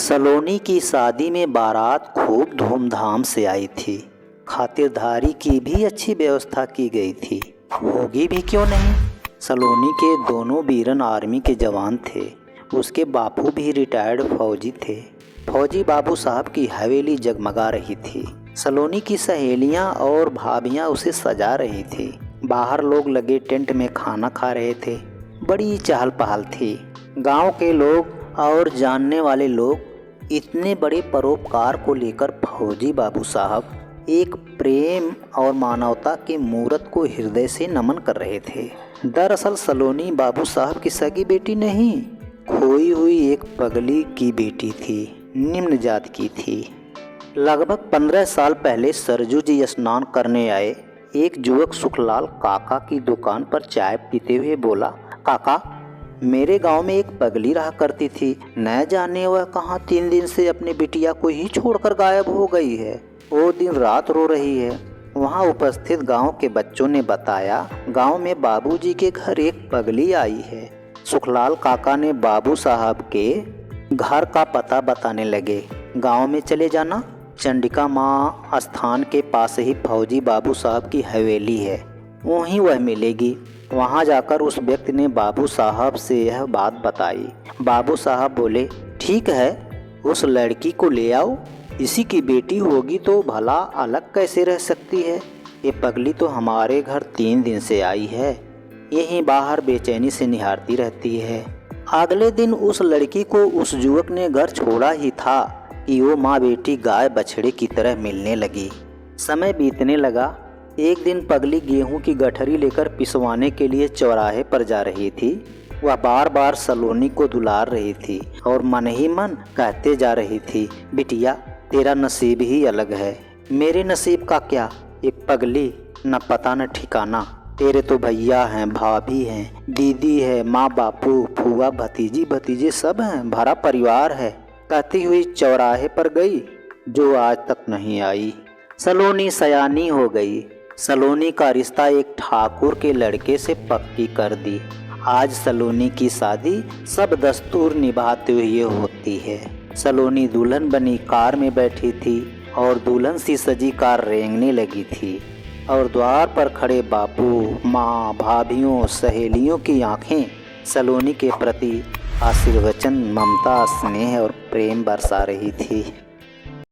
सलोनी की शादी में बारात खूब धूमधाम से आई थी। खातिरदारी की भी अच्छी व्यवस्था की गई थी। होगी भी क्यों नहीं। सलोनी के दोनों बीरन आर्मी के जवान थे। उसके बापू भी रिटायर्ड फौजी थे। फौजी बाबू साहब की हवेली जगमगा रही थी। सलोनी की सहेलियां और भाभियां उसे सजा रही थी। बाहर लोग लगे टेंट में खाना खा रहे थे। बड़ी चहल पहल थी। गांव के लोग और जानने वाले लोग इतने बड़े परोपकार को लेकर फौजी बाबू साहब एक प्रेम और मानवता की मूर्त को हृदय से नमन कर रहे थे। दरअसल सलोनी बाबू साहब की सगी बेटी नहीं, खोई हुई एक पगली की बेटी थी। निम्न जात की थी। लगभग 15 साल पहले सरजू जी स्नान करने आए एक युवक सुखलाल काका की दुकान पर चाय पीते हुए बोला, काका, मेरे गांव में एक पगली रहा करती थी। न जाने वह कहाँ 3 दिन से अपनी बिटिया को ही छोड़कर गायब हो गई है। वो दिन रात रो रही है। वहाँ उपस्थित गांव के बच्चों ने बताया, गांव में बाबूजी के घर एक पगली आई है। सुखलाल काका ने बाबू साहब के घर का पता बताने लगे। गांव में चले जाना, चंडिका माँ स्थान के पास ही फौजी बाबू साहब की हवेली है, वहीं वह मिलेगी। वहां जाकर उस व्यक्ति ने बाबू साहब से यह बात बताई। बाबू साहब बोले, ठीक है, उस लड़की को ले आओ। इसी की बेटी होगी तो भला अलग कैसे रह सकती है। ये पगली तो हमारे घर 3 दिन से आई है, यहीं बाहर बेचैनी से निहारती रहती है। अगले दिन उस लड़की को उस युवक ने घर छोड़ा ही था कि वो माँ बेटी गाय बछड़े की तरह मिलने लगी। समय बीतने लगा। एक दिन पगली गेहूं की गठरी लेकर पिसवाने के लिए चौराहे पर जा रही थी। वह बार बार सलोनी को दुलार रही थी और मन ही मन कहते जा रही थी, बिटिया, तेरा नसीब ही अलग है। मेरे नसीब का क्या, एक पगली, न पता न ठिकाना। तेरे तो भैया हैं, भाभी हैं, दीदी है, माँ बापू, फूआ, भतीजी भतीजे सब हैं, भरा परिवार है। कहती हुई चौराहे पर गई, जो आज तक नहीं आई। सलोनी सयानी हो गई। सलोनी का रिश्ता एक ठाकुर के लड़के से पक्की कर दी। आज सलोनी की शादी सब दस्तूर निभाते हुए होती है। सलोनी दुल्हन बनी कार में बैठी थी और दुल्हन सी सजी कार रेंगने लगी थी और द्वार पर खड़े बापू, माँ, भाभियों, सहेलियों की आंखें सलोनी के प्रति आशीर्वचन, ममता, स्नेह और प्रेम बरसा रही थी।